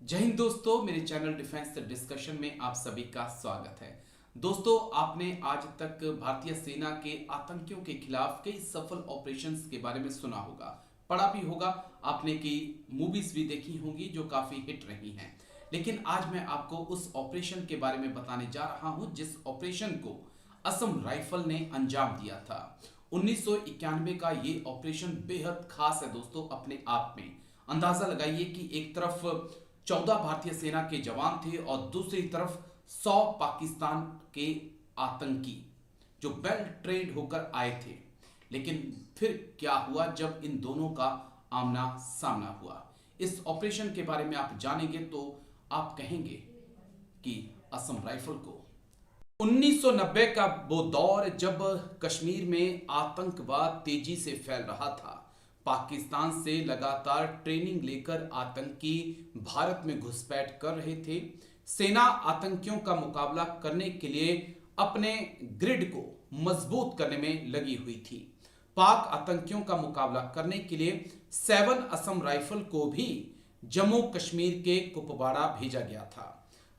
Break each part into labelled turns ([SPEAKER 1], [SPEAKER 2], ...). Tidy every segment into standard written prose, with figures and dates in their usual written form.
[SPEAKER 1] जय हिंद दोस्तों, मेरे चैनल डिफेंस डिस्कशन में आप सभी का स्वागत है। दोस्तों, आपने आज तक भारतीय सेना के आतंकियों के खिलाफ कई सफल ऑपरेशंस के बारे में सुना होगा, पढ़ा भी होगा, आपने कई मूवीज भी देखी होंगी जो काफी हिट रही हैं। लेकिन आज मैं आपको उस ऑपरेशन के बारे में बताने जा रहा हूं जिस ऑपरेशन को असम राइफल ने अंजाम दिया था। 1991 का ये ऑपरेशन बेहद खास है दोस्तों अपने आप में। अंदाजा लगाइए कि एक तरफ 14 भारतीय सेना के जवान थे और दूसरी तरफ 100 पाकिस्तान के आतंकी जो वेल ट्रेन्ड होकर आए थे। लेकिन फिर क्या हुआ जब इन दोनों का आमना सामना हुआ, इस ऑपरेशन के बारे में आप जानेंगे तो आप कहेंगे कि असम राइफल को 1990 का वो दौर जब कश्मीर में आतंकवाद तेजी से फैल रहा था। पाकिस्तान से लगातार ट्रेनिंग लेकर आतंकी भारत में घुसपैठ कर रहे थे। सेना आतंकियों का मुकाबला करने के लिए अपने ग्रिड को मजबूत करने में लगी हुई थी। पाक आतंकियों का मुकाबला करने के लिए 7 असम राइफल को भी जम्मू कश्मीर के कुपवाड़ा भेजा गया था।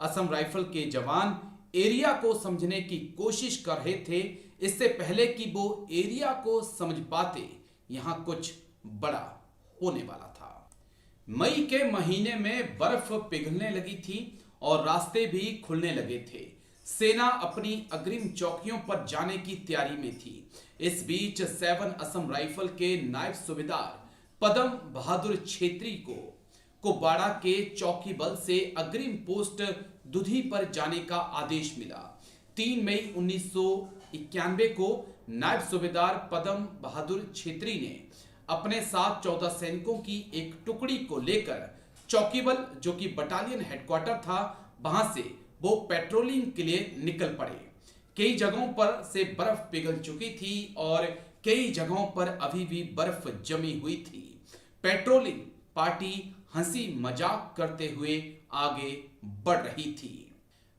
[SPEAKER 1] असम राइफल के जवान एरिया को समझने की कोशिश कर रहे थे। इससे पहले कि वो एरिया को समझ पाते, यहां कुछ बड़ा होने वाला था। मई के महीने में बर्फ पिघलने लगी थी और रास्ते भी खुलने लगे थे। सेना अपनी अग्रिम चौकियों पर जाने की तैयारी में थी। इस बीच 7 असम राइफल के नायब सूबेदार पदम बहादुर छेत्री को कुपवाड़ा के चौकी बल से अग्रिम पोस्ट दुधी पर जाने का आदेश मिला। 3 मई 1991 को नायब सूबेदार पदम बहादुर छेत्री ने अपने साथ 14 सैनिकों की एक टुकड़ी को लेकर चौकीबल, जो कि बटालियन हेडक्वार्टर था, वहां से वो पेट्रोलिंग के लिए निकल पड़े। कई जगहों पर से बर्फ पिघल चुकी थी और कई जगहों पर अभी भी बर्फ जमी हुई थी। पेट्रोलिंग पार्टी हंसी मजाक करते हुए आगे बढ़ रही थी।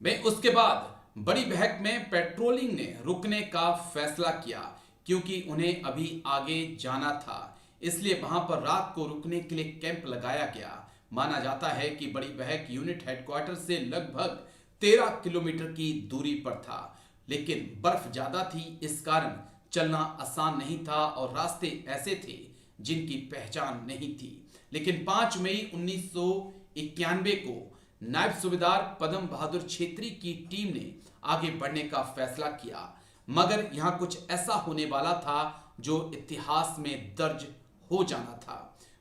[SPEAKER 1] मैं उसके बाद बड़ी बहक में पेट्रोलिंग ने रुकने का फैसला किया क्योंकि उन्हें अभी आगे जाना था। इसलिए वहां पर रात को रुकने के लिए कैंप लगाया गया। माना जाता है कि बड़ी बहक यूनिट हेडक्वार्टर से लगभग 13 किलोमीटर की दूरी पर था, लेकिन बर्फ ज्यादा थी, इस कारण चलना आसान नहीं था और रास्ते ऐसे थे जिनकी पहचान नहीं थी। लेकिन 5 मई 1991 को नायब सूबेदार पदम बहादुर छेत्री की टीम ने आगे बढ़ने का फैसला किया, मगर यहां कुछ ऐसा होने वाला था जो इतिहास में दर्ज हो जाना था।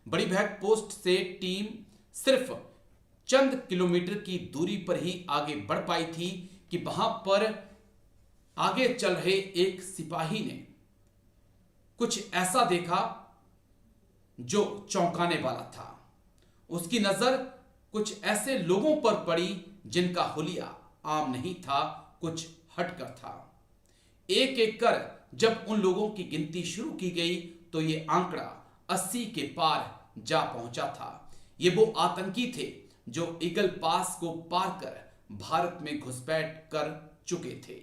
[SPEAKER 1] बड़ी बहक पोस्ट से टीम सिर्फ चंद किलोमीटर की दूरी पर ही आगे बढ़ पाई थी कि वहां पर आगे चल रहे एक सिपाही ने कुछ ऐसा देखा जो चौंकाने वाला था। उसकी नजर कुछ ऐसे लोगों पर पड़ी जिनका हुलिया आम नहीं था, कुछ हटकर था। एक एक कर जब उन लोगों की गिनती शुरू की गई तो ये आंकड़ा 80 के पार जा पहुंचा था। ये वो आतंकी थे जो ईगल पास को पार कर भारत में घुसपैठ कर चुके थे।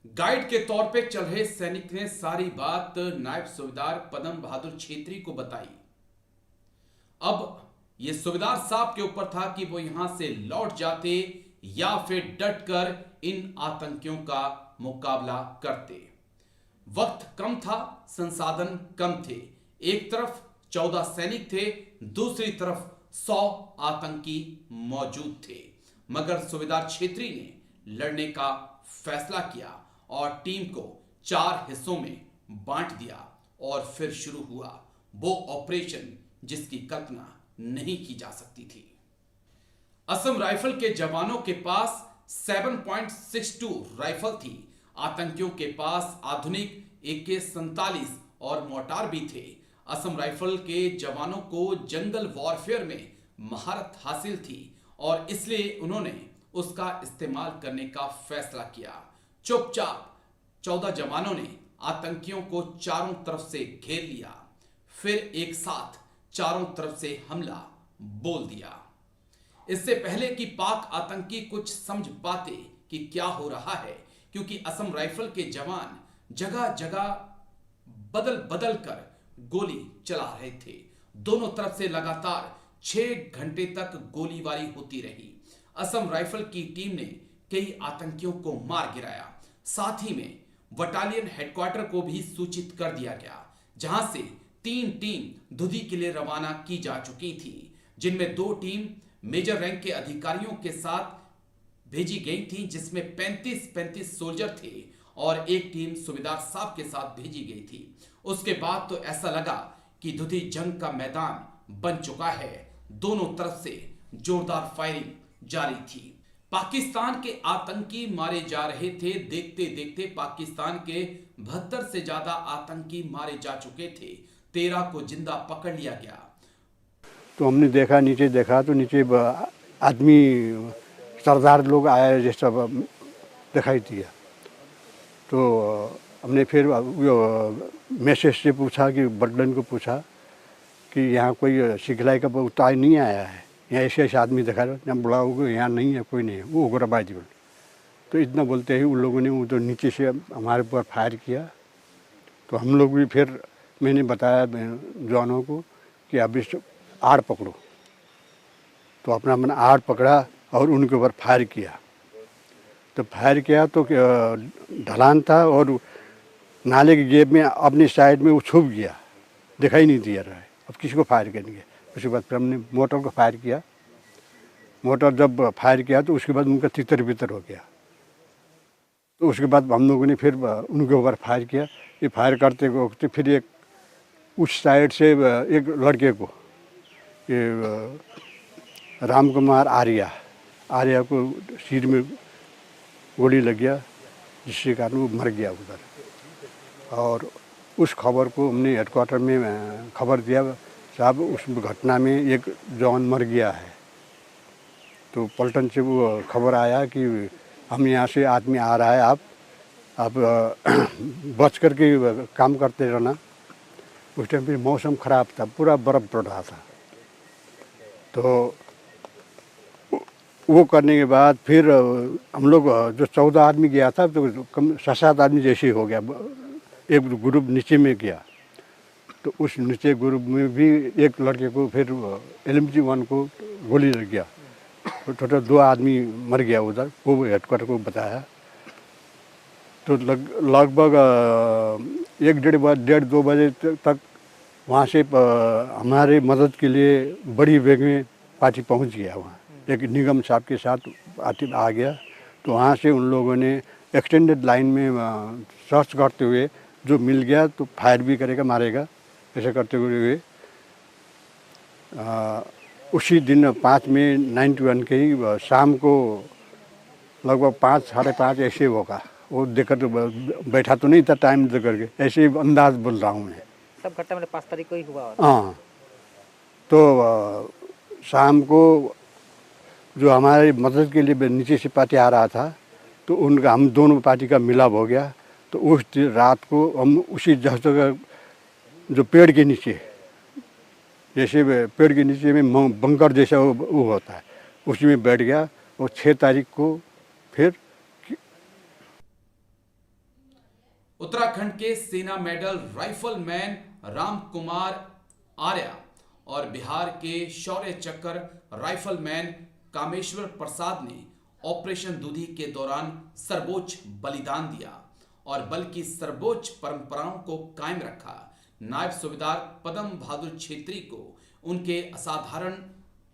[SPEAKER 1] गाइड के तौर पे चल रहे सैनिक ने सारी बात नायब सूबेदार पदम बहादुर छेत्री को बताई। अब यह सूबेदार साहब के ऊपर था कि वो यहां से लौट जाते या फिर डटकर इन आतंकियों का मुकाबला करते। वक्त कम था, संसाधन कम थे। एक तरफ 14 सैनिक थे, दूसरी तरफ 100 आतंकी मौजूद थे। मगर सूबेदार छेत्री ने लड़ने का फैसला किया और टीम को 4 हिस्सों में बांट दिया और फिर शुरू हुआ वो ऑपरेशन जिसकी कल्पना नहीं की जा सकती थी। असम राइफल के जवानों के पास 7.62 राइफल थी। आतंकियों के पास आधुनिक AK-47 और मोर्टार भी थे। असम राइफल के जवानों को जंगल वॉरफेयर में महारत हासिल थी और इसलिए उन्होंने उसका इस्तेमाल करने का फैसला किया। चुपचाप 14 जवानों ने आतंकियों को चारों तरफ से घेर लिया, फिर एक साथ चारों तरफ से हमला बोल दिया। इससे पहले कि पाक आतंकी कुछ समझ पाते कि क्या हो रहा है, क्योंकि असम राइफल के जवान जगह जगह बदल बदल कर गोली चला रहे थे। दोनों तरफ से लगातार 6 घंटे तक गोलीबारी होती रही। असम राइफल की टीम ने कई आतंकियों को मार गिराया। साथ ही में बटालियन हेडक्वार्टर को भी सूचित कर दिया गया, जहां से 3 टीम धुधी के लिए रवाना की जा चुकी थी, जिनमें 2 टीम मेजर रैंक के अधिकारियों के साथ भेजी गई थी, जिसमें 35 सोल्जर थे और एक टीम सूबेदार साहब के साथ भेजी गई थी। उसके बाद तो ऐसा लगा कि धुधी जंग का मैदान बन चुका है। दोनों तरफ से जोरदार फायरिंग जारी थी। पाकिस्तान के आतंकी मारे जा रहे थे। देखते देखते पाकिस्तान के 72 से ज्यादा आतंकी मारे जा चुके थे। 13 को जिंदा पकड़ लिया गया।
[SPEAKER 2] तो हमने देखा, नीचे देखा तो नीचे आदमी सरदार लोग आए जैसा दिखाई दिया। तो हमने फिर मैसेज से पूछा कि बटलन को पूछा कि यहाँ कोई सिखलाई का उतार नहीं आया है, यहाँ ऐसे ऐसे आदमी दिखा रहे, जब बुलाओगे यहाँ नहीं है, कोई नहीं है, वो उग्रवादी बोल। तो इतना बोलते ही उन लोगों ने वो तो नीचे से हमारे ऊपर फायर किया। तो हम लोग भी फिर मैंने बताया जवानों को कि अब इस आड़ पकड़ो। तो अपना मैंने आड़ पकड़ा और उनके ऊपर फायर किया। तो फायर किया तो ढलान था और नाले की जेब में अपनी साइड में वो छुप गया, दिखाई नहीं दिया रहा है। अब किसी को फायर करेंगे। उसके बाद फिर हमने मोटर को फायर किया। मोटर जब फायर किया तो उसके बाद उनका तितर बितर हो गया। तो उसके बाद हम लोगों ने फिर उनके ऊपर फायर किया। ये फायर करते वक्त फिर एक उस साइड से एक लड़के को, ये राम कुमार आर्या को सिर में गोली लग गया, जिसके कारण वो मर गया उधर। और उस खबर को हमने हेडक्वार्टर में खबर दिया, साहब उस घटना में एक जवान मर गया है। तो पलटन से वो खबर आया कि हम यहाँ से आदमी आ रहा है, आप बच कर के काम करते रहना। उस टाइम पे मौसम ख़राब था, पूरा बर्फ़ पड़ रहा था। तो वो करने के बाद फिर हम लोग जो 14 आदमी गया था तो कम 7 आदमी जैसे ही हो गया। एक ग्रुप नीचे में गया तो उस नीचे ग्रुप में भी एक लड़के को फिर LMG-1 को गोली लग गया। तो टोटल 2 आदमी मर गया उधर। वो हेडक्वार्टर को बताया। तो लगभग 1-1.5-2 बजे तक वहाँ से हमारे मदद के लिए बड़ी वेग में पार्टी पहुँच गया। वहाँ एक निगम साहब के साथ पार्टी आ गया। तो वहाँ से उन लोगों ने एक्सटेंडेड लाइन में सर्च करते हुए जो मिल गया तो फायर भी करेगा, मारेगा, ऐसा करते हुए उसी दिन 5 मई 91 के ही शाम को लगभग 5 साढ़े 5 ऐसे होगा। वो देखकर तो बैठा तो नहीं था टाइम दे करके, ऐसे ही अंदाज बोल रहा हूँ मैं।
[SPEAKER 3] सब घटना मतलब 5 तारीख को ही हुआ।
[SPEAKER 2] हाँ, तो शाम को जो हमारे मदद के लिए नीचे से पार्टी आ रहा था तो उनका हम दोनों पार्टी का मिलाप हो गया। तो उस रात को हम उसी जगह जो पेड़ के नीचे, जैसे पेड़ के नीचे में बंकर जैसा वो होता है, उसी में बैठ गया। और 6 तारीख को फिर
[SPEAKER 1] उत्तराखंड के सेना मेडल राइफलमैन राम कुमार आर्या और बिहार के शौर्य चक्र राइफलमैन कामेश्वर प्रसाद ने ऑपरेशन दूधी के दौरान सर्वोच्च बलिदान दिया और बल की सर्वोच्च परंपराओं को कायम रखा। नायब सूबेदार पदम बहादुर छेत्री को उनके असाधारण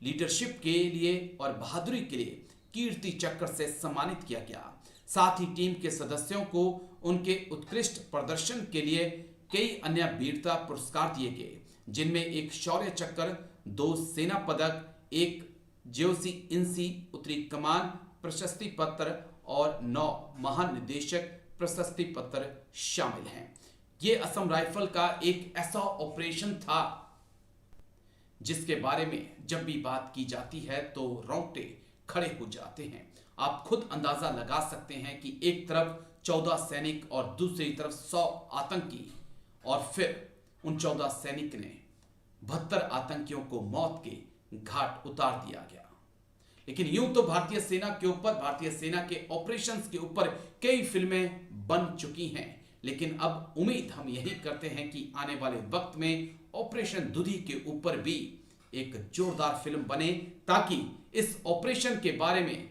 [SPEAKER 1] लीडरशिप के लिए और बहादुरी के लिए कीर्ति चक्र से सम्मानित किया गया। साथ ही टीम के सदस्यों को उनके उत्कृष्ट प्रदर्शन के लिए कई अन्य वीरता पुरस्कार दिए गए, जिनमें एक शौर्य चक्र, 2 सेना पदक, 1 जेओसी इंसी उत्तरी कमान प्रशस्ति पत्र और 9 महानिदेशक प्रशस्ति पत्र शामिल हैं। ये असम राइफल का एक ऐसा ऑपरेशन था जिसके बारे में जब भी बात की जाती है तो रोंगटे खड़े हो जाते हैं। आप खुद अंदाजा लगा सकते हैं कि एक तरफ 14 सैनिक और दूसरी तरफ 100 आतंकी, और फिर उन 14 सैनिक ने 72 आतंकियों को मौत के घाट उतार दिया गया। लेकिन यूं तो भारतीय सेना के ऊपर, भारतीय सेना के ऑपरेशंस के ऊपर कई फिल्में बन चुकी हैं, लेकिन अब उम्मीद हम यही करते हैं कि आने वाले वक्त में ऑपरेशन दुधी के ऊपर भी एक जोरदार फिल्म बने, ताकि इस ऑपरेशन के बारे में,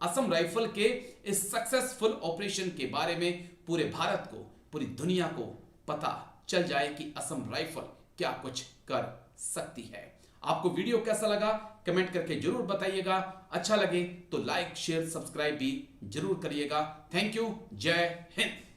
[SPEAKER 1] असम राइफल के इस सक्सेसफुल ऑपरेशन के बारे में पूरे भारत को, पूरी दुनिया को पता चल जाए कि असम राइफल क्या कुछ कर सकती है। आपको वीडियो कैसा लगा कमेंट करके जरूर बताइएगा। अच्छा लगे तो लाइक शेयर सब्सक्राइब भी जरूर करिएगा। Thank you. जय हिंद।